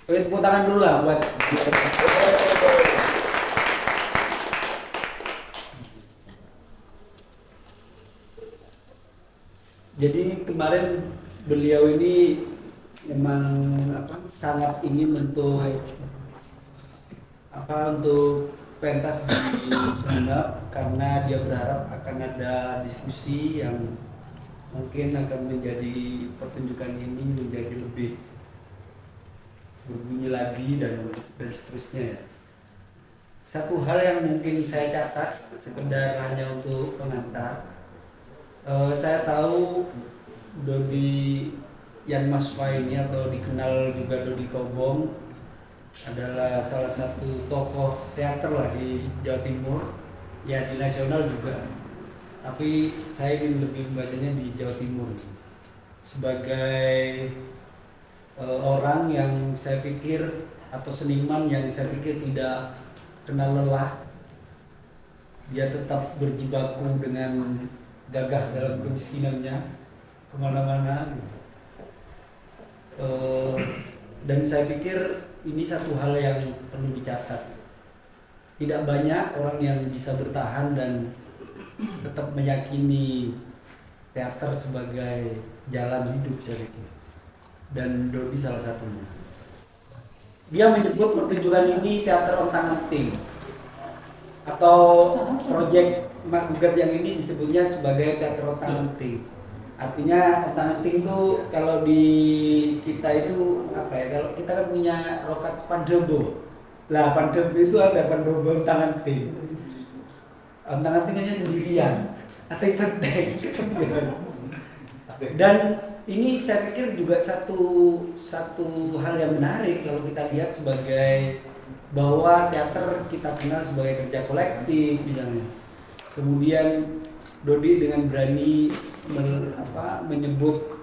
Tepuk tangan dulu lah buat. Jadi kemarin beliau ini memang sangat ingin untuk pentas di Sumeneb karena dia berharap akan ada diskusi yang mungkin akan menjadi pertunjukan ini menjadi lebih berbunyi lagi dan seterusnya ya. Satu hal yang mungkin saya catat sekedar hanya untuk pengantar. Saya tahu Dodi Yanmaswa ini atau dikenal juga Dodi Tobong adalah salah satu tokoh teater lah di Jawa Timur, ya di nasional juga. Tapi saya ingin lebih membacanya di Jawa Timur sebagai orang yang saya pikir atau seniman yang saya pikir tidak kenal lelah. Dia tetap berjibaku dengan gagah dalam kemiskinannya kemana-mana. Dan saya pikir ini satu hal yang perlu dicatat. Tidak banyak orang yang bisa bertahan dan tetap meyakini teater sebagai jalan hidup saya pikir. Dan Dodi salah satunya. Dia menyebut pertunjukan ini teater ontang-anting atau proyek Magugat yang ini disebutnya sebagai teater ontang-anting. Artinya ontang-anting itu kalau di kita itu apa ya? Kalau kita kan punya rokat Pandobo. Lah Pandobo itu ada Pandobo ontang-anting. Ontang-anting hanya sendirian. Atau penting. Dan ini saya pikir juga satu hal yang menarik kalau kita lihat sebagai bahwa teater kita kenal sebagai kerja kolektif misalnya. Kemudian Dodi dengan berani menyebut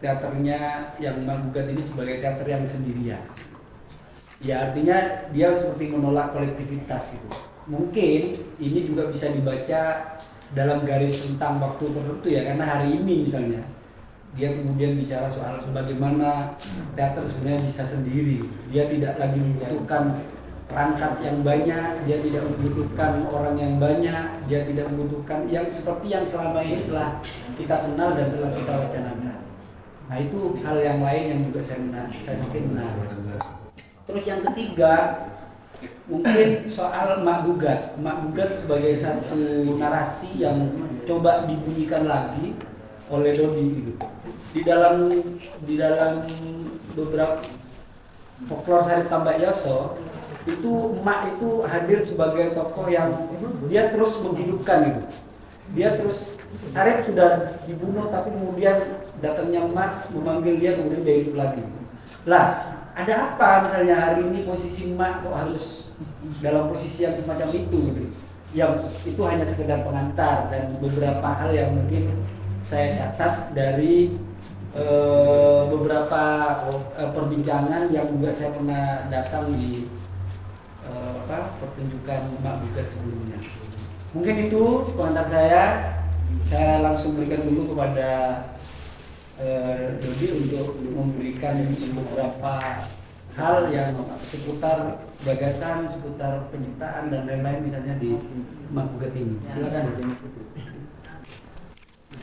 teaternya yang Magugat ini sebagai teater yang sendirian. Ya artinya dia seperti menolak kolektivitas gitu. Mungkin ini juga bisa dibaca dalam garis tentang waktu tertentu ya, karena hari ini misalnya dia kemudian bicara soal bagaimana teater sebenarnya bisa sendiri. Dia tidak lagi membutuhkan perangkat yang banyak, dia tidak membutuhkan orang yang banyak, dia tidak membutuhkan yang seperti yang selama ini telah kita kenal dan telah kita wacanakan. Nah itu hal yang lain yang juga saya pikir menarik. Terus yang ketiga mungkin soal Magugat. Magugat sebagai satu narasi yang coba dibunyikan lagi oleh Dodi gitu. Di dalam beberapa folklore Sarip Tambak Yoso itu emak itu hadir sebagai tokoh yang dia terus menghidupkan gitu. Dia terus Sarip sudah dibunuh tapi kemudian datangnya emak memanggil dia kemudian dia hidup lagi. Lah, ada apa misalnya hari ini posisi emak kok harus dalam posisi yang semacam itu gitu. Yang itu hanya sekedar pengantar dan beberapa hal yang mungkin saya catat dari beberapa perbincangan yang juga saya pernah datang di pertunjukan Magugat sebelumnya. Mungkin itu komentar saya langsung berikan dulu kepada Dodi untuk memberikan beberapa hal yang seputar gagasan, seputar penciptaan dan lain-lain misalnya di Magugat ini. Silakan.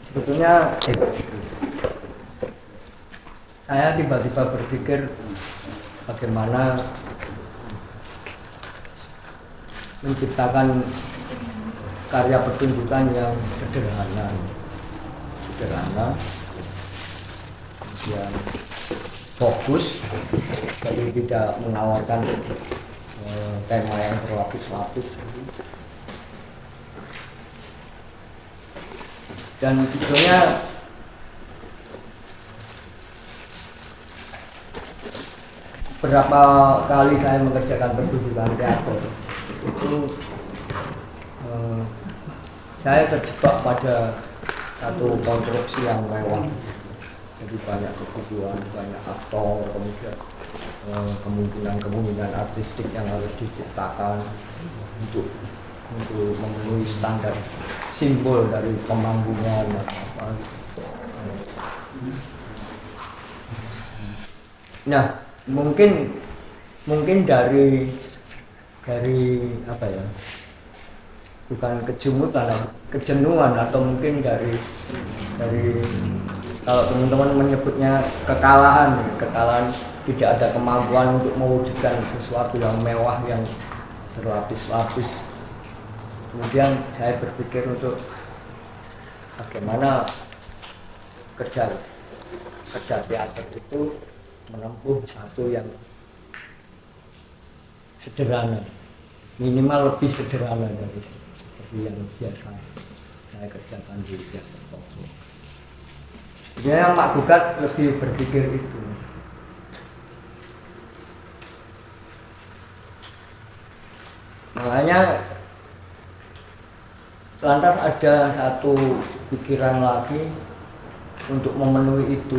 Sebetulnya saya tiba-tiba berpikir bagaimana menciptakan karya pertunjukan yang sederhana, yang fokus, jadi tidak menawarkan tema yang berlapis-lapis. Dan sebetulnya berapa kali saya mengerjakan pertunjukan teater itu saya terjebak pada satu konstruksi yang mewah. Jadi banyak kebutuhan, banyak aktor, kemudian kemungkinan artistik yang harus diciptakan untuk memenuhi standar simbol dari pemanggungan apa. Nah, mungkin mungkin dari apa ya, bukan kejenuhan atau mungkin dari kalau teman-teman menyebutnya kekalahan tidak ada kemampuan untuk mewujudkan sesuatu yang mewah yang berlapis-lapis. Kemudian saya berpikir untuk bagaimana kerja teater itu menempuh satu yang sederhana, minimal lebih sederhana dari seperti yang biasa saya kerjakan di teater Toko. Sebenarnya Mak Gugat lebih berpikir itu. Makanya lantas ada satu pikiran lagi untuk memenuhi itu.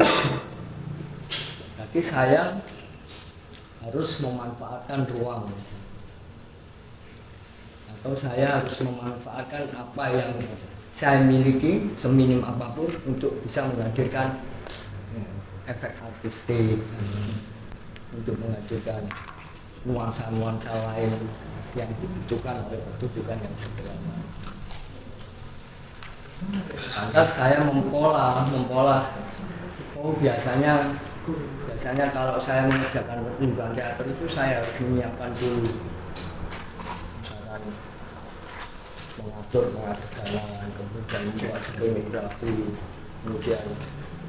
Jadi saya harus memanfaatkan ruang, atau saya harus memanfaatkan apa yang saya miliki seminim apapun untuk bisa menghadirkan efek artistik, untuk menghadirkan nuansa-nuansa lain yang dibutuhkan oleh pertunjukan yang sederhana. Lantas saya mempola. Oh biasanya kalau saya mengerjakan pertunjukan teater itu saya harus menyiapkan dulu, misalkan mengatur jalan, kemudian membuat koreografi, kemudian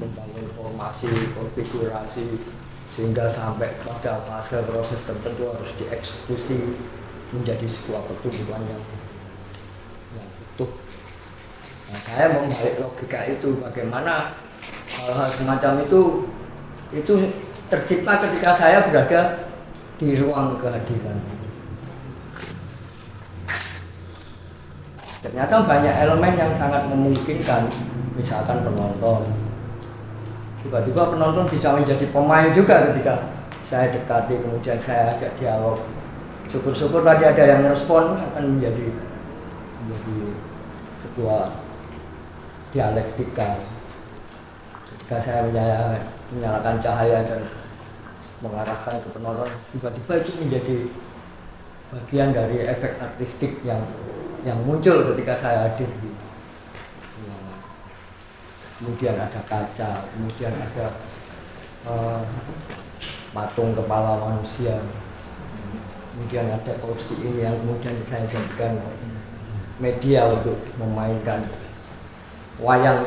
membangun formasi, konfigurasi, sehingga sampai pada fase proses tertentu harus dieksekusi menjadi sebuah pertunjukan yang utuh. Nah, saya membalik logika itu, bagaimana hal-hal semacam itu tercipta ketika saya berada di ruang kehadiran. Ternyata banyak elemen yang sangat memungkinkan, misalkan penonton. Tiba-tiba penonton bisa menjadi pemain juga ketika saya dekati, kemudian saya ajak dialog. Syukur-syukur tadi ada yang respon, akan menjadi sebuah dialektika. Ketika saya menyalakan cahaya dan mengarahkan ke penonton, tiba-tiba itu menjadi bagian dari efek artistik yang muncul ketika saya hadir. Kemudian ada kaca, kemudian ada patung kepala manusia, kemudian ada kursi ini yang kemudian saya jadikan media untuk memainkan wayang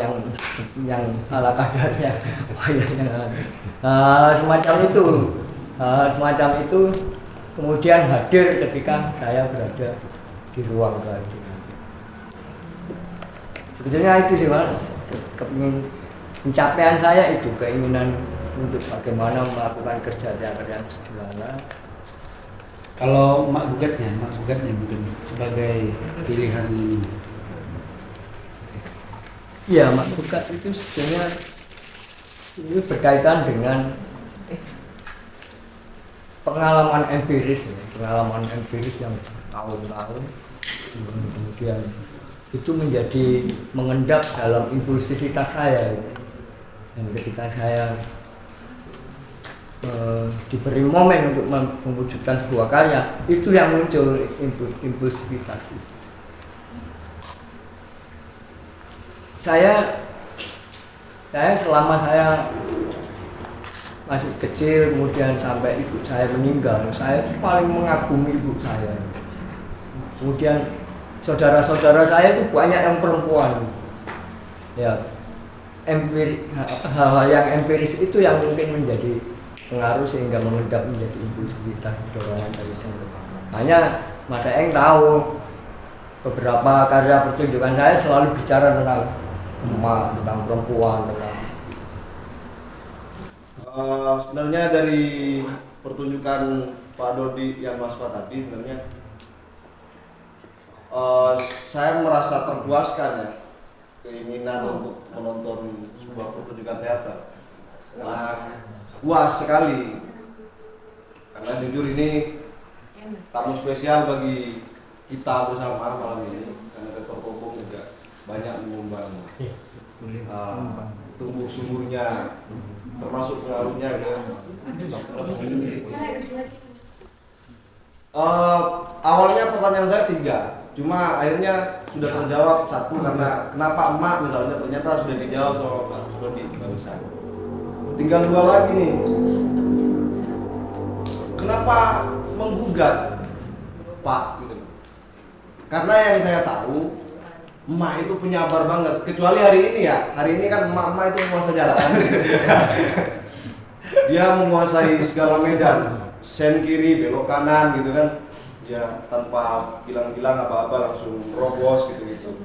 yang ala kadarnya, wayang yang semacam itu kemudian hadir ketika saya berada di ruang kehadiran. Sebetulnya itu sih Mas, pencapaian saya itu, keinginan untuk bagaimana melakukan kerja teater yang sederhana. Kalau Mak Gugatnya mungkin sebagai pilihan ini. Ya, Mak Gugat itu sebenarnya ini berkaitan dengan pengalaman empiris yang tahun-tahun, kemudian itu menjadi mengendap dalam impulsivitas saya. Dan ketika saya diberi momen untuk mewujudkan sebuah karya, itu yang muncul impulsivitas itu. Saya selama saya masih kecil, kemudian sampai ibu saya meninggal, saya paling mengagumi ibu saya. Kemudian saudara-saudara saya itu banyak yang perempuan. Ya, hal-hal yang empiris itu yang mungkin menjadi pengaruh sehingga mengendap menjadi impulsivitas, dorongan dari sana. Hanya Mas Eng tahu beberapa karya pertunjukan saya selalu bicara tentang emak, tentang perempuan, sebenarnya dari pertunjukan Pak Dodi yang Mas Pak tadi, sebenarnya saya merasa terpuaskan ya, keinginan untuk menonton sebuah pertunjukan teater karena puas sekali, karena jujur ini tamu spesial bagi kita bersama malam ini, karena Rektor Kokong juga banyak menyumbang tumbuh sumurnya, termasuk pengaruhnya ke Awalnya pertanyaan saya 3, cuma akhirnya sudah terjawab 1 karena kenapa emak misalnya ternyata sudah dijawab sama Pak Dodi barusan. Tinggal 2 lagi nih. Kenapa menggugat Pak? Gitu. Karena yang saya tahu emak itu penyabar banget. Kecuali hari ini ya. Hari ini kan emak-emak itu menguasai jalan. Dia menguasai segala medan. Sen kiri, belok kanan gitu kan. Ya tanpa bilang-bilang apa-apa langsung robos gitu-gitu.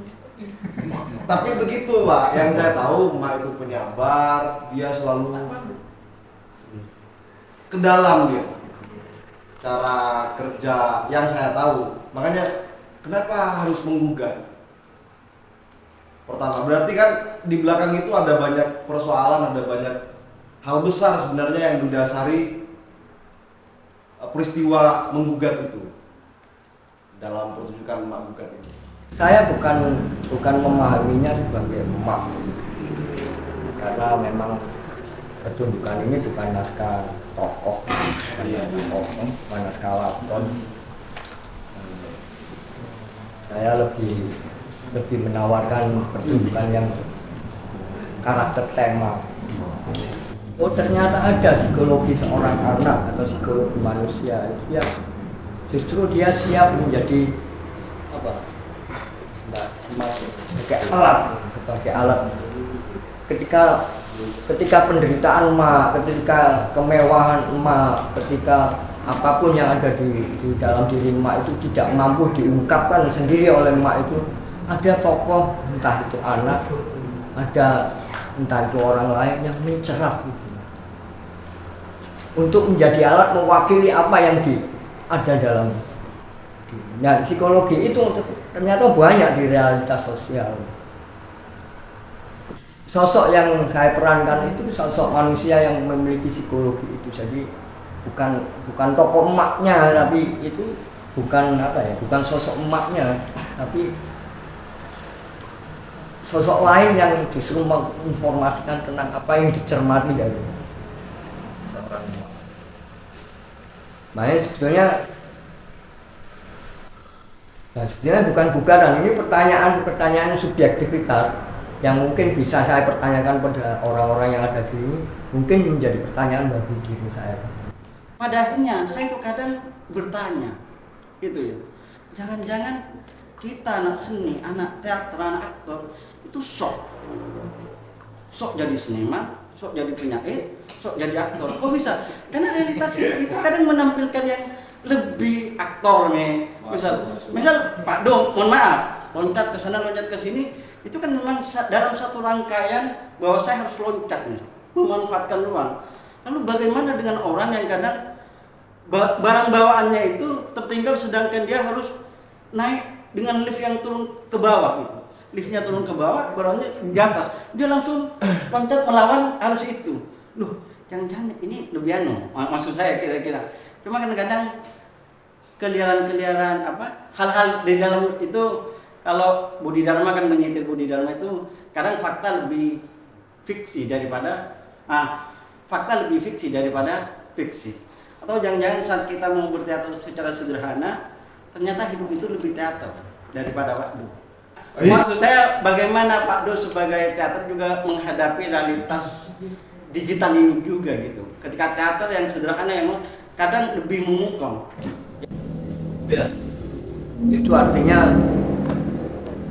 Tapi begitu Pak, yang saya tahu emak itu penyabar, dia selalu ke dalam dia. Cara kerja yang saya tahu. Makanya kenapa harus menggugat? Pertama, berarti kan di belakang itu ada banyak persoalan, ada banyak hal besar sebenarnya yang mendasari peristiwa menggugat itu dalam pertunjukan emak gugat ini. Saya bukan memahaminya sebagai emak, karena memang pertunjukan ini bukan naskah tokoh, bukan naskah lakon. Saya lebih menawarkan pertunjukan yang karakter tema. Oh ternyata ada psikologi seorang anak atau psikologi manusia ya, justru dia siap menjadi apa? Sebagai alat. Ketika penderitaan emak, ketika kemewahan emak, ketika apapun yang ada di dalam diri emak itu tidak mampu diungkapkan sendiri oleh emak itu, ada tokoh entah itu anak, ada entah itu orang lain yang mencerap itu untuk menjadi alat mewakili apa yang ada dalam. Nah, psikologi itu ternyata banyak di realitas sosial. Sosok yang saya perankan itu sosok manusia yang memiliki psikologi itu. Jadi bukan tokoh emaknya, tapi itu bukan bukan sosok emaknya, tapi sosok lain yang justru menginformasikan tentang apa yang dicermati dari seorang emak. Makanya sebetulnya bukan gugatan, ini pertanyaan subjektivitas yang mungkin bisa saya pertanyakan pada orang-orang yang ada di sini, mungkin menjadi pertanyaan bagi diri saya. Pada akhirnya saya tuh kadang bertanya, gitu ya. Jangan-jangan kita anak seni, anak teater, anak aktor itu sok jadi seniman, sok jadi penyair, sok jadi aktor. Kok bisa? Karena realitas hidup itu kadang menampilkan yang lebih aktor nih. Misal Pak Do, mohon maaf, loncat ke sana, loncat ke sini, itu kan memang dalam satu rangkaian bahwa saya harus loncat nih, memanfaatkan ruang. Lalu bagaimana dengan orang yang kadang barang bawaannya itu tertinggal sedangkan dia harus naik dengan lift yang turun ke bawah gitu. Liftnya turun ke bawah, barangnya di atas. Dia langsung loncat melawan arus itu. Loh, jangan-jangan ini lebih maksud saya kira-kira. Cuma kadang-kadang keliaran hal-hal di dalam itu, kalau Budi Dharma kan menyitir Budi Dharma itu kadang fakta lebih fiksi daripada fiksi. Atau jangan-jangan saat kita mau berteater secara sederhana, ternyata hidup itu lebih teater daripada waktu. Maksud saya bagaimana Pak Do sebagai teater juga menghadapi realitas digital ini juga gitu. Ketika teater yang sederhana yang kadang lebih memukau. Ya, itu artinya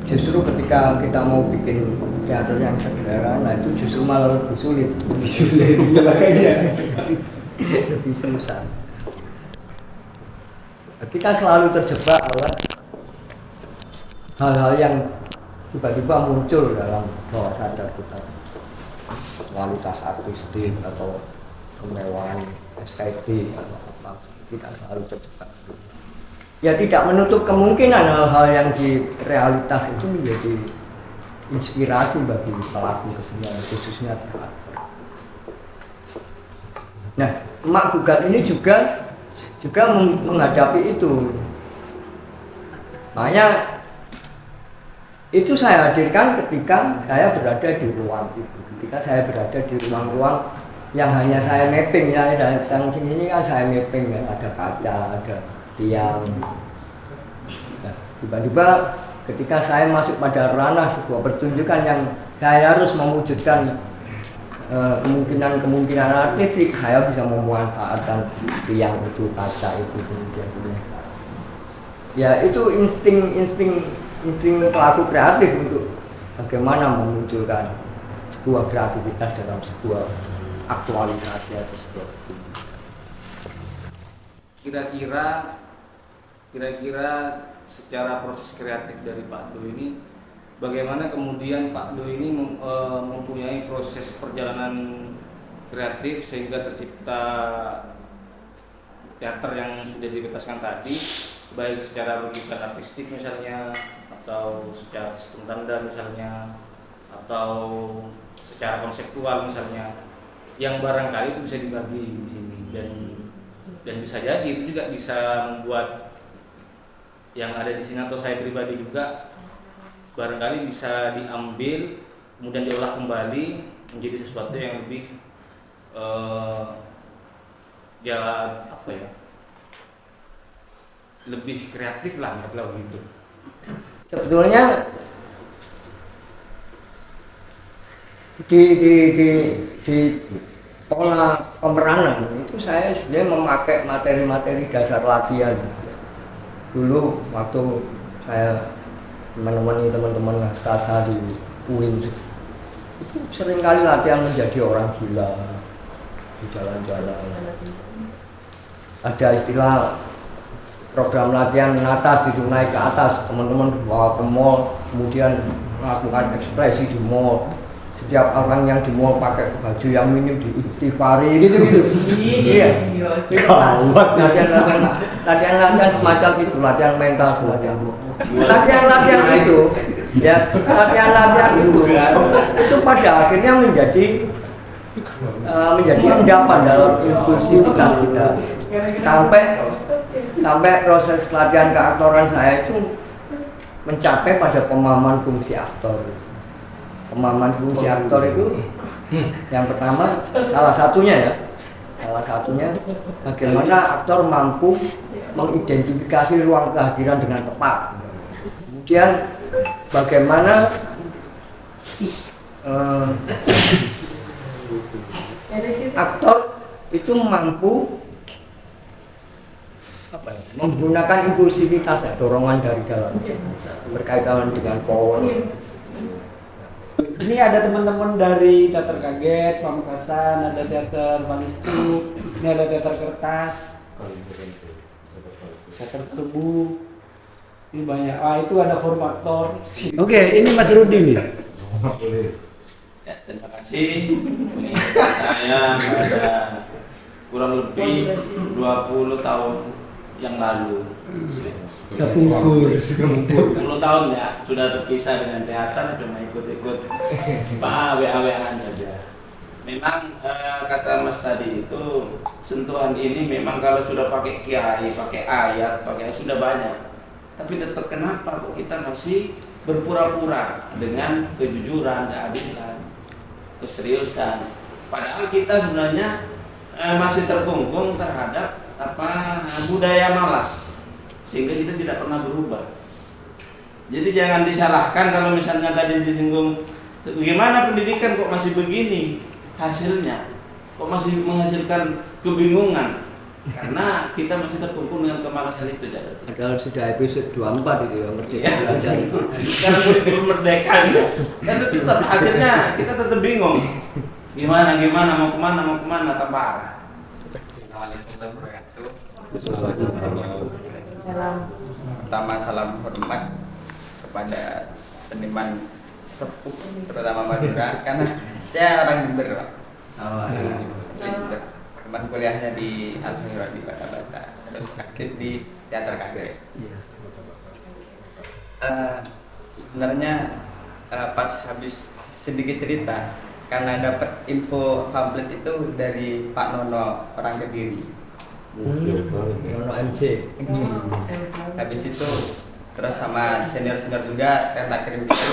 justru ketika kita mau bikin teater yang sederhana itu justru malah lebih sulit. Lebih susah. Kita selalu terjebak oleh hal-hal yang tiba-tiba muncul dalam bawah sadar kita, kualitas artistik atau kemewahan estetik atau apa, kita selalu terjebak. Ya tidak menutup kemungkinan hal-hal yang di realitas itu menjadi inspirasi bagi pelaku kesenian, khususnya teater. Nah, emak gugat ini juga menghadapi itu. Makanya itu saya hadirkan ketika saya berada di ruang itu. Ketika saya berada di ruang-ruang yang hanya saya mapping ya, dan yang sini kan saya mapping ya, ada kaca, ada tiang. Nah, tiba-tiba ketika saya masuk pada ranah sebuah pertunjukan yang saya harus mewujudkan kemungkinan artistik, saya bisa memanfaatkan tiang itu, kaca itu, kemudian ya itu insting pelaku kreatif untuk bagaimana memunculkan sebuah kreativitas dalam sebuah aktualisasi atau sebuah kira-kira secara proses kreatif dari Pak Do ini, bagaimana kemudian Pak Do ini mempunyai proses perjalanan kreatif sehingga tercipta teater yang sudah dibebaskan tadi, baik secara rujukan artistik misalnya, atau secara sistem tanda misalnya, atau secara konseptual misalnya, yang barangkali itu bisa dibagi di sini, dan bisa jadi itu juga bisa membuat yang ada di sini atau saya pribadi juga barangkali bisa diambil kemudian diolah kembali menjadi sesuatu yang lebih lebih kreatif lah kalau gitu. Sebetulnya di pola pemeranan itu saya sebenarnya memakai materi-materi dasar latihan. Dulu waktu saya menemani teman-teman sastra di UIN itu seringkali latihan menjadi orang gila di jalan-jalan. Ada istilah program latihan atas itu, naik ke atas, teman-teman bawa ke mall, kemudian melakukan ekspresi di mall. Setiap orang yang di mall pakai baju yang minim diistighfari gitu. Iya. Latihan semacam itu, latihan mental semacam itu. Latihan itu, ya latihan itu pada akhirnya menjadi endapan dalam impulsivitas kita. Sampai proses latihan keaktoran saya itu mencapai pada pemahaman fungsi aktor. Pemahaman fungsi aktor itu yang pertama, salah satunya bagaimana aktor mampu mengidentifikasi ruang kehadiran dengan tepat. Kemudian bagaimana aktor itu mampu menggunakan impulsivitas ya, dorongan dari dalam berkaitan dengan power. Ini ada teman-teman dari teater kaget, Pamekasan, ada teater Palistu, ini ada teater kertas, teater tebu, ini banyak. Itu ada forum aktor. Oke, ini Mas Rudi nih. Ya, terima kasih. Ini saya pada kurang lebih 20 tahun yang lalu. 10 tahun ya, sudah terpisah dengan teater, cuma ikut-ikut WA-WA-an saja. Memang kata Mas tadi itu, sentuhan ini memang kalau sudah pakai kiai, pakai ayat, pakai sudah banyak. Tapi tetap kenapa kok kita masih berpura-pura dengan kejujuran, keadilan, keseriusan. Padahal kita sebenarnya masih terkungkung terhadap budaya malas, sehingga kita tidak pernah berubah. Jadi jangan disalahkan kalau misalnya tadi disinggung bagaimana pendidikan kok masih begini hasilnya, kok masih menghasilkan kebingungan, karena kita masih terkungkung dengan kemalasan itu. Padahal sudah episode 24 itu ya, merdeka belajar itu. Karena belum merdeka ya. Dan tetap hasilnya kita tetap bingung. Gimana mau kemana tambah arah. Assalamualaikum warahmatullahi wabarakatuh. Pertama salam hormat kepada seniman sepuh terutama Madura karena saya orang Jember Pak. Jember. Teman kuliahnya di Al-Hira di Bata-Bata, terus aktif di teater kaget. Sebenarnya pas habis sedikit cerita karena dapat info pamflet itu dari Pak Nono orang Kediri. Nono MC. Habis itu terus sama senior juga saya kirim itu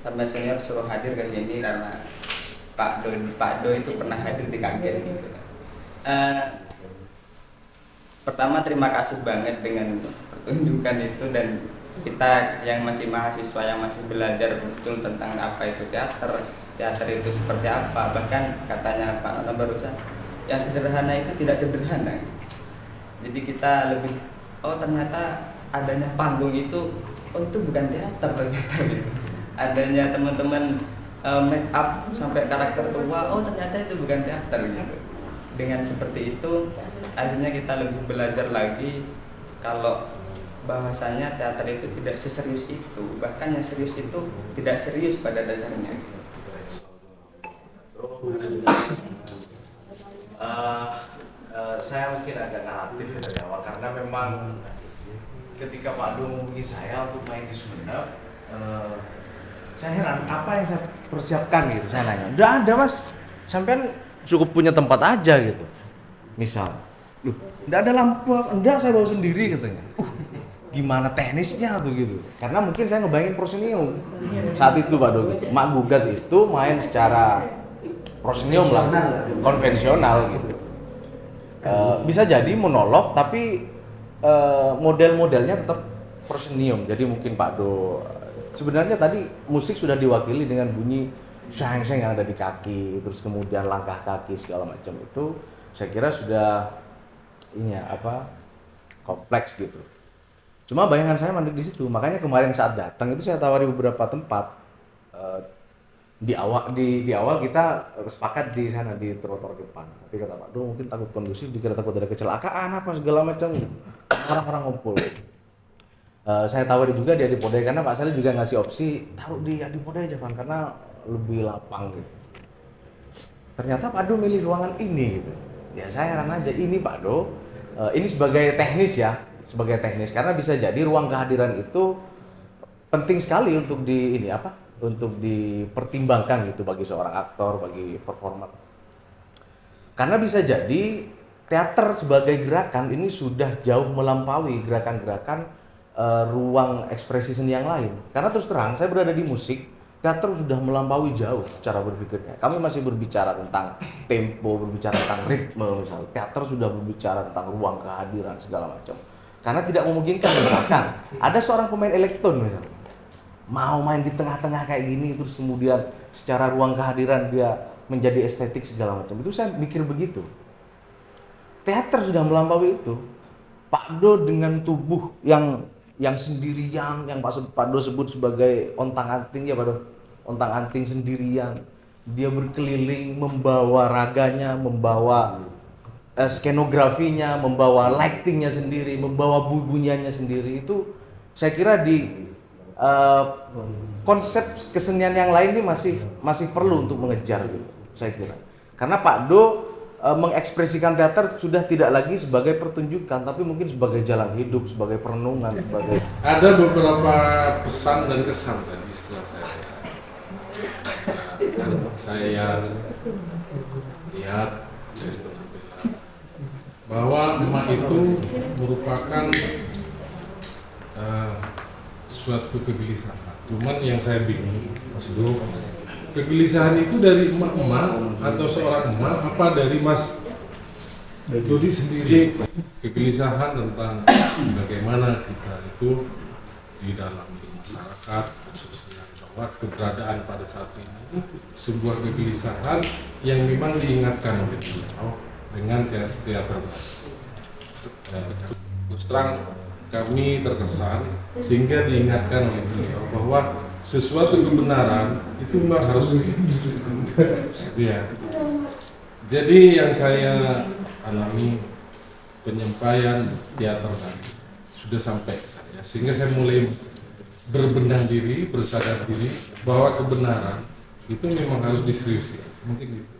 sama senior suruh hadir ke sini karena Pak Do itu pernah hadir di kaget gitu. pertama terima kasih banget dengan pertunjukan itu, dan kita yang masih mahasiswa yang masih belajar betul tentang apa itu teater itu seperti apa. Bahkan katanya Pak Nono barusan, yang sederhana itu tidak sederhana. Jadi kita lebih, oh ternyata adanya panggung itu, oh itu bukan teater ternyata gitu. Adanya teman-teman make up sampai karakter tua, oh ternyata itu bukan teater gitu. Dengan seperti itu akhirnya kita lebih belajar lagi kalau bahwasanya teater itu tidak seserius itu, bahkan yang serius itu tidak serius pada dasarnya. Saya mungkin agak naratif dari awal karena memang ketika Pak Do menghubungi saya untuk main di Sumeneb, saya heran apa yang saya persiapkan gitu. Saya nanya, udah ada mas, sampean cukup punya tempat aja gitu. Misal, loh, enggak ada lampu, enggak saya bawa sendiri katanya. Gimana teknisnya tuh gitu? Karena mungkin saya ngebayangin prosenium saat itu Pak Do. Mak Gugat itu main secara prosenium lah, konvensional gitu. Bisa jadi monolog tapi model-modelnya tetap prosenium. Jadi mungkin Pak Do sebenarnya tadi musik sudah diwakili dengan bunyi seng-seng yang ada di kaki, terus kemudian langkah kaki segala macam itu saya kira sudah ini ya, kompleks gitu. Cuma bayangan saya mandek di situ, makanya kemarin saat datang itu saya tawari beberapa tempat. Di awal kita sepakat di sana di trotoar depan. Tapi kata Pak Do mungkin takut kondusif, dikira takut ada kecelakaan apa segala macam. Orang-orang ngumpul. Saya tawari juga di Adipodai karena Pak Salih juga ngasih opsi taruh di Adipodai aja Van karena lebih lapang gitu. Ternyata Pak Do milih ruangan ini gitu. Ya saya heran aja, ini Pak Do ini sebagai teknis ya, sebagai teknis karena bisa jadi ruang kehadiran itu penting sekali untuk untuk dipertimbangkan gitu bagi seorang aktor, bagi performer. Karena bisa jadi teater sebagai gerakan ini sudah jauh melampaui gerakan-gerakan ruang ekspresi seni yang lain. Karena terus terang saya berada di musik, teater sudah melampaui jauh cara berpikirnya. Kami masih berbicara tentang tempo, berbicara tentang ritme misalnya. Teater sudah berbicara tentang ruang kehadiran segala macam. Karena tidak memungkinkan misalkan ada seorang pemain elektron misalnya mau main di tengah-tengah kayak gini terus kemudian secara ruang kehadiran dia menjadi estetik segala macam. Itu saya mikir begitu. Teater sudah melampaui itu. Pak Do dengan tubuh yang sendirian, yang Pak Do sebut sebagai ontang-anting ya Pak Do. Ontang-anting sendirian. Dia berkeliling membawa raganya, membawa skenografinya, membawa lightingnya sendiri, membawa bunyiannya sendiri. Itu saya kira di konsep kesenian yang lain ini masih perlu untuk mengejar gitu, saya kira. Karena Pak Do mengekspresikan teater sudah tidak lagi sebagai pertunjukan, tapi mungkin sebagai jalan hidup, sebagai perenungan, sebagai. Ada beberapa pesan dan kesan tadi setelah saya lihat dari penampilan bahwa emak itu merupakan suatu kegelisahan. Cuman yang saya bingung, Mas Do, kegelisahan itu dari emak-emak atau seorang emak apa dari Mas Dodi sendiri? Kegelisahan tentang bagaimana kita itu di dalam masyarakat khususnya bahwa keberadaan pada saat ini sebuah kegelisahan yang memang diingatkan oleh beliau dengan teater. Terus terang kami terkesan sehingga diingatkan oleh beliau bahwa sesuatu kebenaran itu memang harus ya. Jadi yang saya alami penyampaian teater tadi sudah sampai ke saya sehingga saya mulai berbenah diri, bersadar diri bahwa kebenaran itu memang harus diseriusi. Mungkin gitu.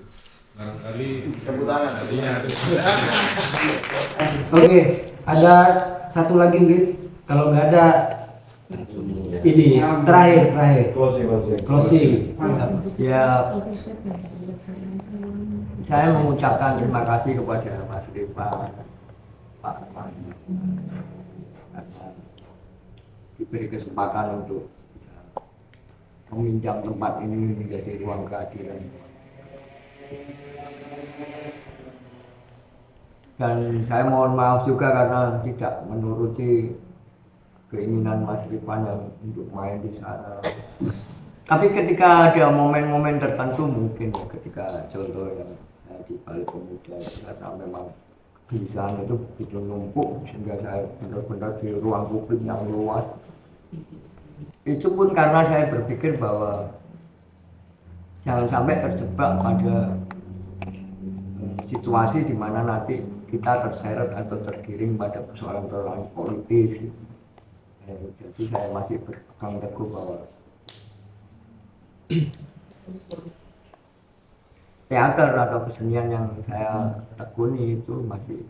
Barangkali Tepuk tangan. Oke, ada satu lagi mungkin kalau nggak ada ini terakhir closing. Ya, saya mengucapkan terima kasih kepada Mas Depa, Pak diberi kesempatan untuk meminjam tempat ini menjadi ruang kehadiran. Dan saya mohon maaf juga karena tidak menuruti keinginan Mas Rifan yang untuk main di sana. Tapi ketika ada momen-momen tertentu mungkin ya, ketika contoh yang di Balai Pemuda karena memang kegelisahan itu begitu numpuk sehingga saya benar-benar di ruang publik yang luas. Itu pun karena saya berpikir bahwa jangan sampai terjebak pada situasi di mana nanti kita terseret atau tergiring pada persoalan-persoalan politis. Jadi saya masih berpegang teguh bahwa teater atau kesenian yang saya tekuni itu masih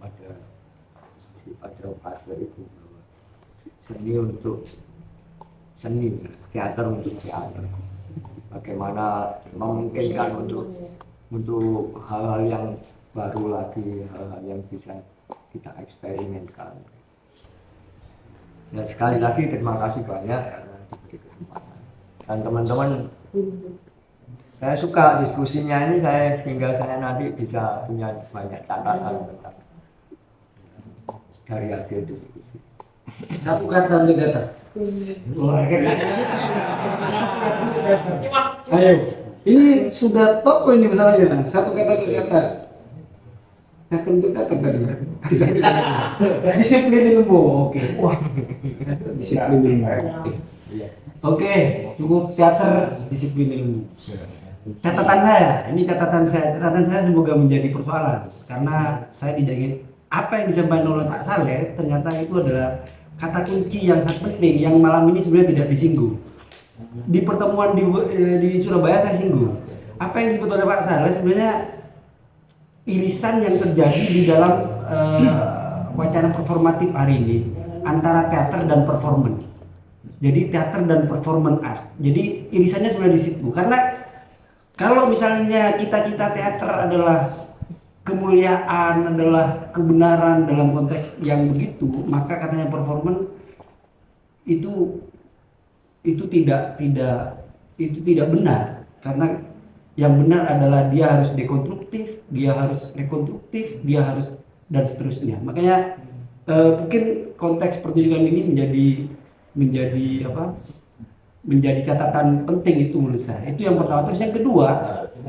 pada fase itu, bahwa seni untuk seni, teater untuk teater. Bagaimana memungkinkan untuk hal-hal yang baru lagi, hal-hal yang bisa kita eksperimenkan. Ya sekali lagi terima kasih banyak karena diberi kesempatan. Dan teman-teman, saya suka diskusinya ini sehingga saya nanti bisa punya banyak catatan tentang dari hasil diskusi. Satu kata untuk kata. Ayo, ini sudah toko ini masalahnya. Satu kata untuk kata. Kata untuk kata tadi. Disiplin ilmu, oke. Wah, disiplin ilmu. Oke, cukup teater, disiplin ilmu. Catatan saya semoga menjadi persoalan karena saya tidak ingin apa yang disampaikan oleh Pak Saleh ternyata itu adalah kata kunci yang sangat penting yang malam ini sebenarnya tidak disinggung. Di pertemuan di Surabaya saya singgung. Apa yang disebut oleh Pak Saleh sebenarnya irisan yang terjadi di dalam wacana performatif hari ini antara teater dan performance. Jadi teater dan performance art. Jadi irisannya sebenarnya di situ. Karena kalau misalnya cita-cita teater adalah kemuliaan, adalah kebenaran dalam konteks yang begitu, maka katanya performance itu tidak benar. Karena yang benar adalah dia harus dekonstruktif, dia harus rekonstruktif, dia harus dan seterusnya. Makanya mungkin konteks pertunjukan ini menjadi catatan penting itu menurut saya. Itu yang pertama. Terus yang kedua,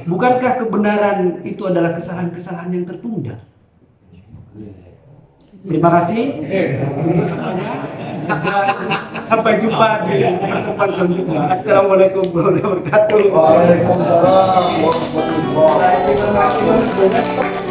bukankah kebenaran itu adalah kesalahan-kesalahan yang tertunda? Terima kasih untuk semuanya. Sampai jumpa di pertemuan selanjutnya. Assalamualaikum warahmatullahi wabarakatuh. Waalaikumsalam warahmatullahi wabarakatuh.